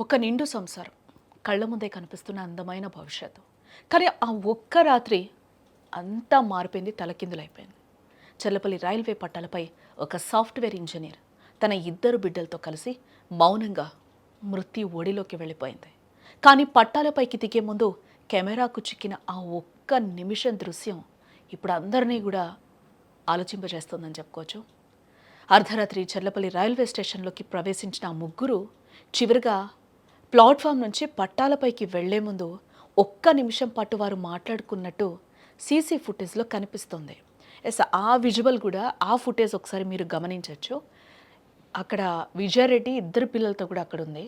ఒక నిండు సంసారం కళ్ళ ముందే కనిపిస్తున్న అందమైన భవిష్యత్తు. కానీ ఆ ఒక్క రాత్రి అంతా మారిపోయింది, తలకిందులైపోయింది. చల్లపల్లి రైల్వే పట్టాలపై ఒక సాఫ్ట్వేర్ ఇంజనీర్ తన ఇద్దరు బిడ్డలతో కలిసి మౌనంగా మృత్యు ఒడిలోకి వెళ్ళిపోయింది. కానీ పట్టాలపైకి దిగే ముందు కెమెరాకు చిక్కిన ఆ ఒక్క నిమిషం దృశ్యం ఇప్పుడు అందరినీ కూడా ఆలోచింపజేస్తుందని చెప్పుకోవచ్చు. అర్ధరాత్రి చల్లపల్లి రైల్వే స్టేషన్లోకి ప్రవేశించిన ఆ ముగ్గురు చివరిగా ప్లాట్ఫామ్ నుంచి పట్టాలపైకి వెళ్లే ముందు ఒక్క నిమిషం పాటు వారు మాట్లాడుకున్నట్టు సీసీ ఫుటేజ్లో కనిపిస్తుంది. ఎస్, ఆ విజువల్ కూడా, ఆ ఫుటేజ్ ఒకసారి మీరు గమనించవచ్చు. అక్కడ విజయారెడ్డి ఇద్దరు పిల్లలతో కూడా అక్కడ ఉంది.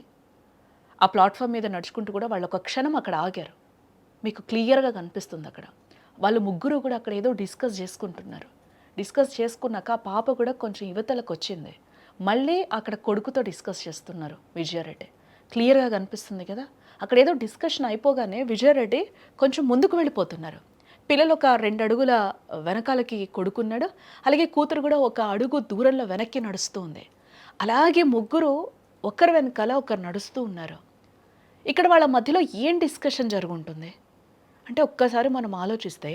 ఆ ప్లాట్ఫామ్ మీద నడుచుకుంటూ కూడా వాళ్ళు ఒక క్షణం అక్కడ ఆగారు. మీకు క్లియర్గా కనిపిస్తుంది అక్కడ. వాళ్ళు ముగ్గురు కూడా అక్కడ ఏదో డిస్కస్ చేసుకుంటున్నారు. డిస్కస్ చేసుకున్నాక ఆ పాప కూడా కొంచెం యువతలకు వచ్చింది. మళ్ళీ అక్కడ కొడుకుతో డిస్కస్ చేస్తున్నారు విజయారెడ్డి. క్లియర్గా కనిపిస్తుంది కదా. అక్కడ ఏదో డిస్కషన్ అయిపోగానే విజయారెడ్డి కొంచెం ముందుకు వెళ్ళిపోతున్నారు. పిల్లలు ఒక 2 అడుగుల వెనకాలకి కొడుకున్నాడు, అలాగే కూతురు కూడా ఒక అడుగు దూరంలో వెనక్కి నడుస్తూ ఉంది. అలాగే ముగ్గురు ఒకరి వెనకాల ఒకరు నడుస్తూ ఉన్నారు. ఇక్కడ వాళ్ళ మధ్యలో ఏం డిస్కషన్ జరుగుంటుంది అంటే ఒక్కసారి మనం ఆలోచిస్తే,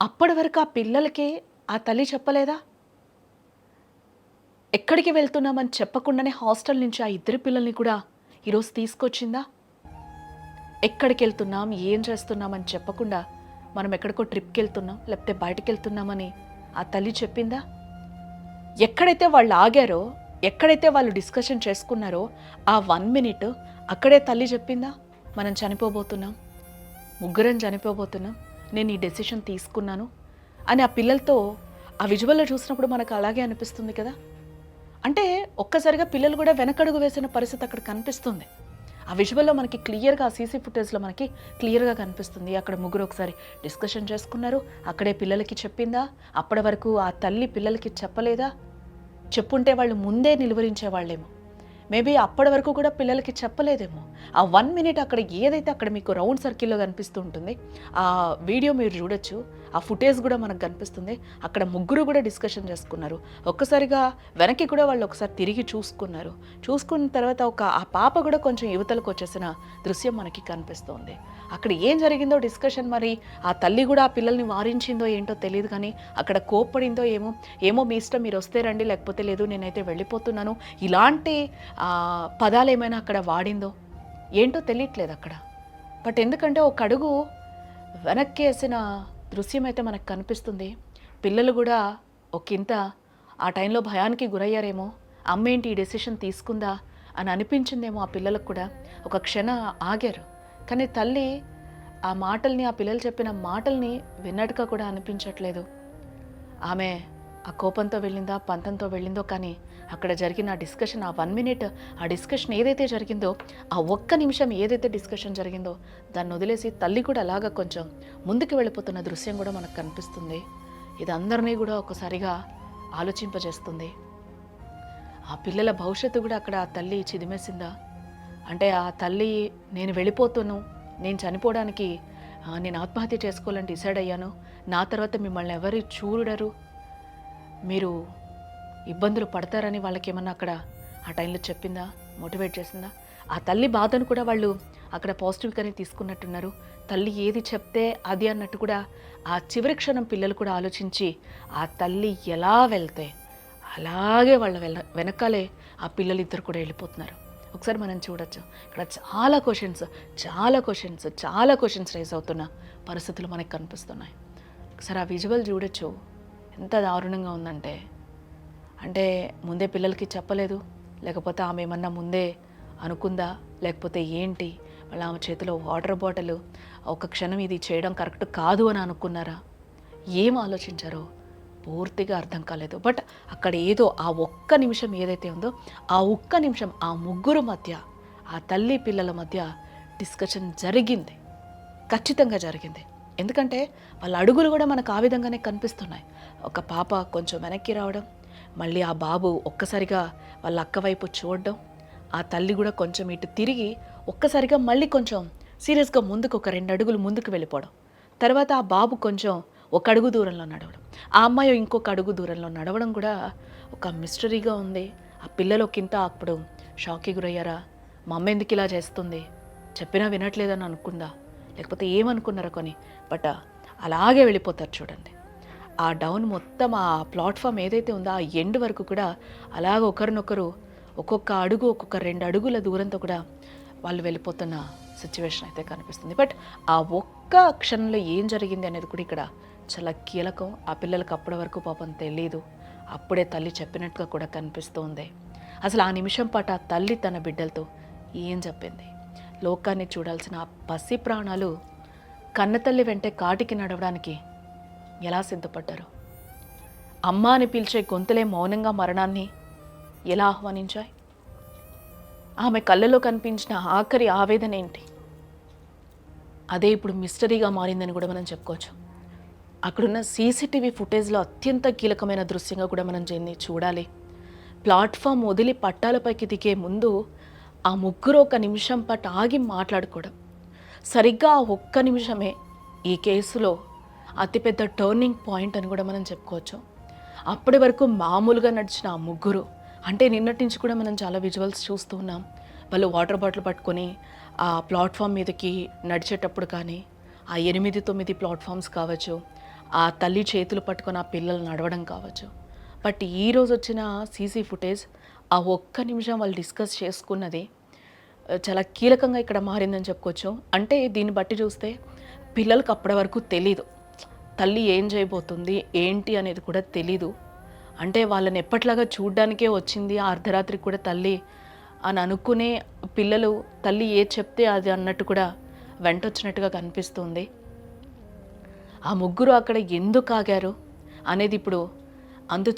అప్పటి వరకు ఆ పిల్లలకి ఆ తల్లి చెప్పలేదా? ఎక్కడికి వెళ్తున్నామని చెప్పకుండానే హాస్టల్ నుంచి ఆ ఇద్దరు పిల్లల్ని కూడా ఈరోజు తీసుకొచ్చిందా? ఎక్కడికి వెళ్తున్నాం, ఏం చేస్తున్నామని చెప్పకుండా మనం ఎక్కడికో ట్రిప్కి వెళ్తున్నాం లేకపోతే బయటకు వెళ్తున్నామని ఆ తల్లి చెప్పిందా? ఎక్కడైతే వాళ్ళు ఆగారో, ఎక్కడైతే వాళ్ళు డిస్కషన్ చేసుకున్నారో ఆ 1 మినిట్ అక్కడే తల్లి చెప్పిందా? మనం చనిపోబోతున్నాం, ముగ్గురం చనిపోబోతున్నాం, నేను ఈ డెసిషన్ తీసుకున్నాను అని ఆ పిల్లలతో ఆ విజువల్లో చూసినప్పుడు మనకు అలాగే అనిపిస్తుంది కదా. అంటే ఒక్కసారిగా పిల్లలు కూడా వెనకడుగు వేసిన పరిస్థితి అక్కడ కనిపిస్తుంది. ఆ విజువల్లో మనకి క్లియర్గా, ఆ సీసీ ఫుటేజ్లో మనకి క్లియర్గా కనిపిస్తుంది. అక్కడ ముగ్గురు ఒకసారి డిస్కషన్ చేసుకున్నారు, అక్కడే పిల్లలకి చెప్పిందా? అప్పటి వరకు ఆ తల్లి పిల్లలకి చెప్పలేదా? చెప్పుంటే వాళ్ళు ముందే నిలువరించేవాళ్ళేమో. మేబీ అప్పటి వరకు కూడా పిల్లలకి చెప్పలేదేమో. ఆ 1 మినిట్ అక్కడ ఏదైతే అక్కడ మీకు రౌండ్ సర్కిల్లో కనిపిస్తూ ఉంటుంది, ఆ వీడియో మీరు చూడొచ్చు, ఆ ఫుటేజ్ కూడా మనకు కనిపిస్తుంది. అక్కడ ముగ్గురు కూడా డిస్కషన్ చేసుకున్నారు. ఒక్కసారిగా వెనక్కి కూడా వాళ్ళు ఒకసారి తిరిగి చూసుకున్నారు. చూసుకున్న తర్వాత ఆ పాప కూడా కొంచెం యువతలకు వచ్చేసిన దృశ్యం మనకి కనిపిస్తుంది. అక్కడ ఏం జరిగిందో డిస్కషన్, మరి ఆ తల్లి కూడా ఆ పిల్లల్ని వారించిందో ఏంటో తెలియదు, కానీ అక్కడ కోప్పడిందో ఏమో మీ ఇష్టం, మీరు వస్తే రండి లేకపోతే లేదు, నేనైతే వెళ్ళిపోతున్నాను, ఇలాంటి పదాలు ఏమైనా అక్కడ వాడిందో ఏంటో తెలియట్లేదు అక్కడ. బట్ ఎందుకంటే ఒక అడుగు వెనక్కి వేసిన దృశ్యం అయితే మనకు కనిపిస్తుంది. పిల్లలు కూడా ఒకంత ఆ టైంలో భయానికి గురయ్యారేమో. అమ్మ ఏంటి ఈ డెసిషన్ తీసుకుందా అని అనిపించిందేమో ఆ పిల్లలకు కూడా. ఒక క్షణం ఆగారు. కానీ తల్లి ఆ మాటల్ని, ఆ పిల్లలు చెప్పిన మాటల్ని విన్నట్టుగా కూడా అనిపించట్లేదు. ఆమె ఆ కోపంతో వెళ్ళిందా, పంతంతో వెళ్ళిందో, కానీ అక్కడ జరిగిన ఆ డిస్కషన్, ఆ 1 మినిట్ ఆ డిస్కషన్ ఏదైతే జరిగిందో, ఆ ఒక్క నిమిషం ఏదైతే డిస్కషన్ జరిగిందో దాన్ని వదిలేసి తల్లి కూడా అలాగా కొంచెం ముందుకు వెళ్ళిపోతున్న దృశ్యం కూడా మనకు కనిపిస్తుంది. ఇది అందరినీ కూడా ఒకసారిగా ఆలోచింపజేస్తుంది. ఆ పిల్లల భవిష్యత్తు కూడా అక్కడ ఆ తల్లి చిదిమేసిందా? అంటే ఆ తల్లి, నేను వెళ్ళిపోతాను, నేను చనిపోవడానికి, నేను ఆత్మహత్య చేసుకోవాలని డిసైడ్ అయ్యాను, నా తర్వాత మిమ్మల్ని ఎవరు చూడరు, మీరు ఇబ్బందులు పడతారని వాళ్ళకి ఏమన్నా అక్కడ ఆ టైంలో చెప్పిందా, మోటివేట్ చేసిందా? ఆ తల్లి బాధను కూడా వాళ్ళు అక్కడ పాజిటివ్గానే తీసుకున్నట్టున్నారు. తల్లి ఏది చెప్తే అది అన్నట్టు కూడా ఆ చివరి క్షణం పిల్లలు కూడా ఆలోచించి ఆ తల్లి ఎలా వెళ్తే అలాగే వాళ్ళ వెనకాలే ఆ పిల్లలు ఇద్దరు కూడా వెళ్ళిపోతున్నారు. ఒకసారి మనం చూడొచ్చు. ఇక్కడ చాలా క్వశ్చన్స్ రైజ్ అవుతున్న పరిస్థితులు మనకు కనిపిస్తున్నాయి. ఒకసారి ఆ విజువల్ చూడొచ్చు, ఎంత దారుణంగా ఉందంటే. అంటే ముందే పిల్లలకి చెప్పలేదు, లేకపోతే ఆమె ఏమన్నా ముందే అనుకుందా, లేకపోతే ఏంటి? వాళ్ళ ఆమె చేతిలో వాటర్ బాటిల్, ఒక క్షణం ఇది చేయడం కరెక్ట్ కాదు అని అనుకున్నారా? ఏం ఆలోచించారో పూర్తిగా అర్థం కాలేదు. బట్ అక్కడ ఏదో ఆ ఒక్క నిమిషం ఏదైతే ఉందో, ఆ ఒక్క నిమిషం ఆ ముగ్గురు మధ్య, ఆ తల్లి పిల్లల మధ్య డిస్కషన్ జరిగింది, ఖచ్చితంగా జరిగింది. ఎందుకంటే వాళ్ళ అడుగులు కూడా మనకు ఆ విధంగానే కనిపిస్తున్నాయి. ఒక పాప కొంచెం వెనక్కి రావడం, మళ్ళీ ఆ బాబు ఒక్కసారిగా వాళ్ళ అక్క వైపు చూడడం, ఆ తల్లి కూడా కొంచెం ఇటు తిరిగి ఒక్కసారిగా మళ్ళీ కొంచెం సీరియస్గా ముందుకు ఒక 2 అడుగులు ముందుకు వెళ్ళిపోవడం, తర్వాత ఆ బాబు కొంచెం ఒక అడుగు దూరంలో నడవడం, ఆ అమ్మాయి ఇంకొక అడుగు దూరంలో నడవడం కూడా ఒక మిస్టరీగా ఉంది. ఆ పిల్లలు ఒకంత అప్పుడు షాక్కి గురయ్యారా, మా అమ్మ ఎందుకు ఇలా చేస్తుంది, చెప్పినా వినట్లేదని అనుకుందా, లేకపోతే ఏమనుకున్నారో కొని, బట్ అలాగే వెళ్ళిపోతారు చూడండి. ఆ డౌన్ మొత్తం ఆ ప్లాట్ఫామ్ ఏదైతే ఉందో ఆ ఎండ్ వరకు కూడా అలాగ ఒకరినొకరు ఒక్కొక్క అడుగు ఒక్కొక్క 2 అడుగుల దూరంతో కూడా వాళ్ళు వెళ్ళిపోతున్న సిచ్యువేషన్ అయితే కనిపిస్తుంది. బట్ ఆ ఒక్క క్షణంలో ఏం జరిగింది అనేది కూడా ఇక్కడ చాలా కీలకం. ఆ పిల్లలకు అప్పటి వరకు పాపం తెలీదు, అప్పుడే తల్లి చెప్పినట్టుగా కూడా కనిపిస్తుంది. అసలు ఆ నిమిషం పాటు ఆ తల్లి తన బిడ్డలతో ఏం చెప్పింది, లోకాన్ని చూడాల్సిన ఆ పసి ప్రాణాలు కన్నతల్లి వెంటే కాటికి నడవడానికి ఎలా సిద్ధపడ్డారు, అమ్మ అని పిలిచే గొంతులే మౌనంగా మరణాన్ని ఎలా ఆహ్వానించాయి, ఆమె కళ్ళలో కనిపించిన ఆఖరి ఆవేదన ఏంటి, అదే ఇప్పుడు మిస్టరీగా మారిందని కూడా మనం చెప్పుకోవచ్చు. అక్కడున్న సీసీటీవీ ఫుటేజ్లో అత్యంత కీలకమైన దృశ్యంగా కూడా మనం చూడాలి. ప్లాట్ఫామ్ వదిలి పట్టాలపైకి దిగే ముందు ఆ ముగ్గురు ఒక నిమిషం పాటు ఆగి మాట్లాడుకోవడం, సరిగ్గా ఆ ఒక్క నిమిషమే ఈ కేసులో అతిపెద్ద టర్నింగ్ పాయింట్ అని కూడా మనం చెప్పుకోవచ్చు. అప్పటి వరకు మామూలుగా నడిచిన ఆ ముగ్గురు, అంటే నిన్నటి నుంచి కూడా మనం చాలా విజువల్స్ చూస్తూ ఉన్నాం. వాళ్ళు వాటర్ బాటిల్ పట్టుకొని ఆ ప్లాట్ఫామ్ మీదకి నడిచేటప్పుడు కానీ, ఆ 8-9 ప్లాట్ఫామ్స్ కావచ్చు, ఆ తల్లి చేతులు పట్టుకొని ఆ పిల్లలు నడవడం కావచ్చు. బట్ ఈరోజు వచ్చిన సీసీ ఫుటేజ్ ఆ ఒక్క నిమిషం వాళ్ళు డిస్కస్ చేసుకున్నది చాలా కీలకంగా ఇక్కడ మారిందని చెప్పుకోవచ్చు. అంటే దీన్ని బట్టి చూస్తే పిల్లలకు అప్పటి వరకు తెలీదు తల్లి ఏం చేయబోతుంది ఏంటి అనేది కూడా తెలీదు. అంటే వాళ్ళని ఎప్పట్లాగా చూడ్డానికే వచ్చింది ఆ అర్ధరాత్రికి కూడా తల్లి అని అనుకునే పిల్లలు తల్లి ఏది చెప్తే అది అన్నట్టు కూడా వెంటొచ్చినట్టుగా కనిపిస్తుంది. ఆ ముగ్గురు అక్కడ ఎందుకు ఆగారు అనేది ఇప్పుడు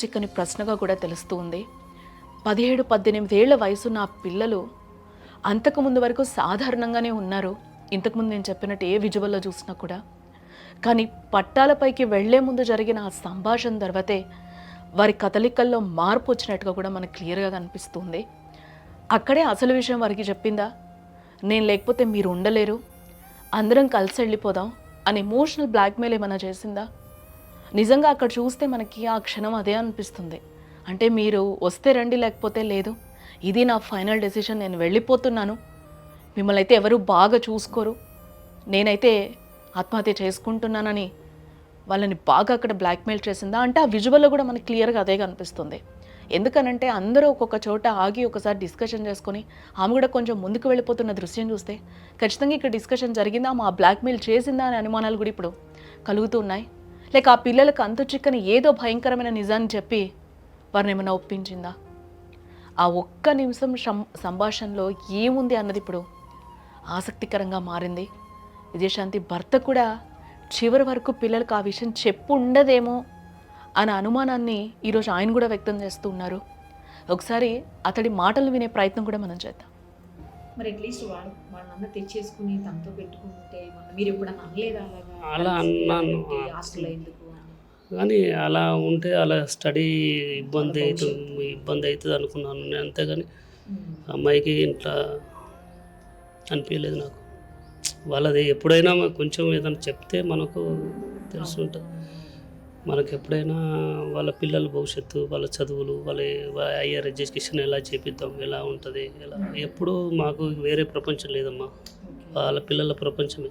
చిక్కని ప్రశ్నగా కూడా తెలుస్తూ ఉంది. 17-18 ఏళ్ల వయసున్న ఆ పిల్లలు అంతకుముందు వరకు సాధారణంగానే ఉన్నారు. ఇంతకుముందు నేను చెప్పినట్టు ఏ విజువల్లో చూసినా కూడా. కానీ పట్టాలపైకి వెళ్లే ముందు జరిగిన ఆ సంభాషణ తర్వాతే వారి కదలికల్లో మార్పు వచ్చినట్టుగా కూడా మనకు క్లియర్గా కనిపిస్తుంది. అక్కడే అసలు విషయం వారికి చెప్పిందా, నేను లేకపోతే మీరు ఉండలేరు, అందరం కలిసి వెళ్ళిపోదాం అని ఎమోషనల్ బ్లాక్మెయిల్ ఏమైనా చేసిందా? నిజంగా అక్కడ చూస్తే మనకి ఆ క్షణం అదే అనిపిస్తుంది. అంటే మీరు వస్తే రండి లేకపోతే లేదు, ఇది నా ఫైనల్ డెసిషన్, నేను వెళ్ళిపోతున్నాను, మిమ్మల్ని అయితే ఎవరు బాగా చూసుకోరు, నేనైతే ఆత్మహత్య చేసుకుంటున్నానని వాళ్ళని బాగా అక్కడ బ్లాక్మెయిల్ చేసిందా అంటే ఆ విజువల్లో కూడా మనకి క్లియర్గా అదే కనిపిస్తుంది. ఎందుకనంటే అందరూ ఒక్కొక్క చోట ఆగి ఒకసారి డిస్కషన్ చేసుకొని ఆమె కూడా కొంచెం ముందుకు వెళ్ళిపోతున్న దృశ్యం చూస్తే ఖచ్చితంగా ఇక్కడ డిస్కషన్ జరిగిందా, మా బ్లాక్మెయిల్ చేసిందా అనే అనుమానాలు కూడా ఇప్పుడు కలుగుతూ ఉన్నాయి. లేక ఆ పిల్లలకు అంతు చిక్కని ఏదో భయంకరమైన నిజాన్ని చెప్పి వారిని ఏమైనా ఒప్పించిందా? ఆ ఒక్క నిమిషం సంభాషణలో ఏముంది అన్నది ఇప్పుడు ఆసక్తికరంగా మారింది. విజయశాంతి భర్త కూడా చివరి వరకు పిల్లలకు ఆ విషయం చెప్పు ఉండదేమో అనే అనుమానాన్ని ఈరోజు ఆయన కూడా వ్యక్తం చేస్తూ ఉన్నారు. ఒకసారి అతడి మాటలు వినే ప్రయత్నం కూడా మనం చేద్దాం. మరి అట్లీస్ట్ వాళ్ళ తెచ్చేసుకుని తనతో పెట్టుకుంటే మీరు ఎప్పుడన్నా అనలేదా అలా అన్నాను హాస్టల్లో ఎందుకు? కానీ అలా ఉంటే అలా స్టడీ ఇబ్బంది అవుతుంది అనుకున్నాను నేను, అంతేగాని అమ్మాయికి ఇంట్లో అనిపించలేదు నాకు. వాళ్ళది ఎప్పుడైనా కొంచెం ఏదైనా చెప్తే మనకు తెలుసుంటుంది. మనకు ఎప్పుడైనా వాళ్ళ పిల్లల భవిష్యత్తు, వాళ్ళ చదువులు, వాళ్ళ హయ్యర్ ఎడ్యుకేషన్ ఎలా చేపిద్దాం, ఎలా ఉంటుంది, ఎలా ఎప్పుడు మాకు వేరే ప్రపంచం లేదమ్మా, వాళ్ళ పిల్లల ప్రపంచమే.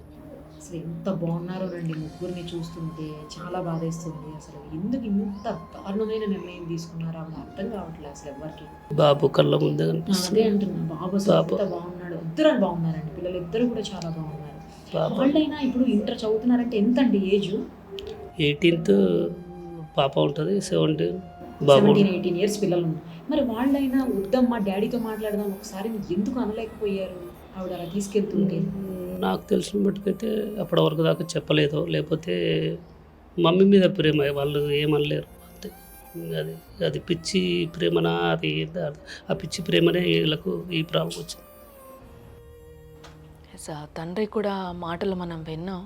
అసలు ఎంత బాగున్నారో రండి, ముగ్గురిని చూస్తుంటే చాలా బాధేస్తుంది. అసలు ఎందుకు ఇంత దారుణమైన నిర్ణయం తీసుకున్నారో ఆవిడ అర్థం కావట్లేదు అసలు ఎవరికి. బాబు కళ్ళ ముందే కనిపిస్తుంది. అదే అంటున్నా, బాబు అసలు ఎంత బాగున్నాడు, ఇద్దరు బాగున్నారండి, పిల్లలు ఇద్దరు కూడా చాలా బాగున్నారు. వాళ్ళైనా ఇప్పుడు ఇంటర్ చదువుతున్నారంటే ఎంత అండి ఏజ్? 18th పాప ఉంటుంది, 17-18 years పిల్లలు ఉన్నారు. మరి వాళ్ళైనా వద్దమ్మా డాడీతో మాట్లాడదాం ఒకసారి ఎందుకు అనలేకపోయారు ఆవిడ అలా తీసుకెళ్తుంటే? నాకు తెలిసిన మట్టుకైతే అప్పటి వరకు దాకా చెప్పలేదు, లేకపోతే మమ్మీ మీద ప్రేమ, వాళ్ళు ఏమనలేరు అంతే. అది అది పిచ్చి ప్రేమనా, అది ఆ పిచ్చి ప్రేమనే వీళ్ళకు ఈ ప్రాబ్లం వచ్చింది. తండ్రి కూడా మాటలు మనం విన్నాం.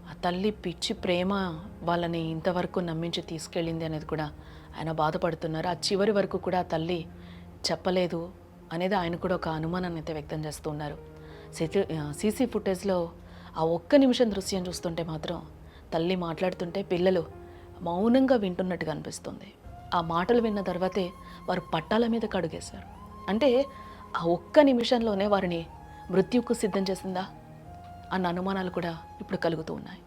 ఆ తల్లి పిచ్చి ప్రేమ వాళ్ళని ఇంతవరకు నమ్మించి తీసుకెళ్ళింది అనేది కూడా ఆయన బాధపడుతున్నారు. ఆ చివరి వరకు కూడా ఆ తల్లి చెప్పలేదు అనేది ఆయన కూడా ఒక అనుమానాన్ని అయితే వ్యక్తం చేస్తున్నారు. సీసీ ఫుటేజ్లో ఆ ఒక్క నిమిషం దృశ్యం చూస్తుంటే మాత్రం తల్లి మాట్లాడుతుంటే పిల్లలు మౌనంగా వింటున్నట్టుగా అనిపిస్తుంది. ఆ మాటలు విన్న తర్వాతే వారు పట్టాల మీద కడుగేశారు. అంటే ఆ ఒక్క నిమిషంలోనే వారిని మృత్యువుకు సిద్ధం చేసిందా అన్న అనుమానాలు కూడా ఇప్పుడు కలుగుతూ ఉన్నాయి.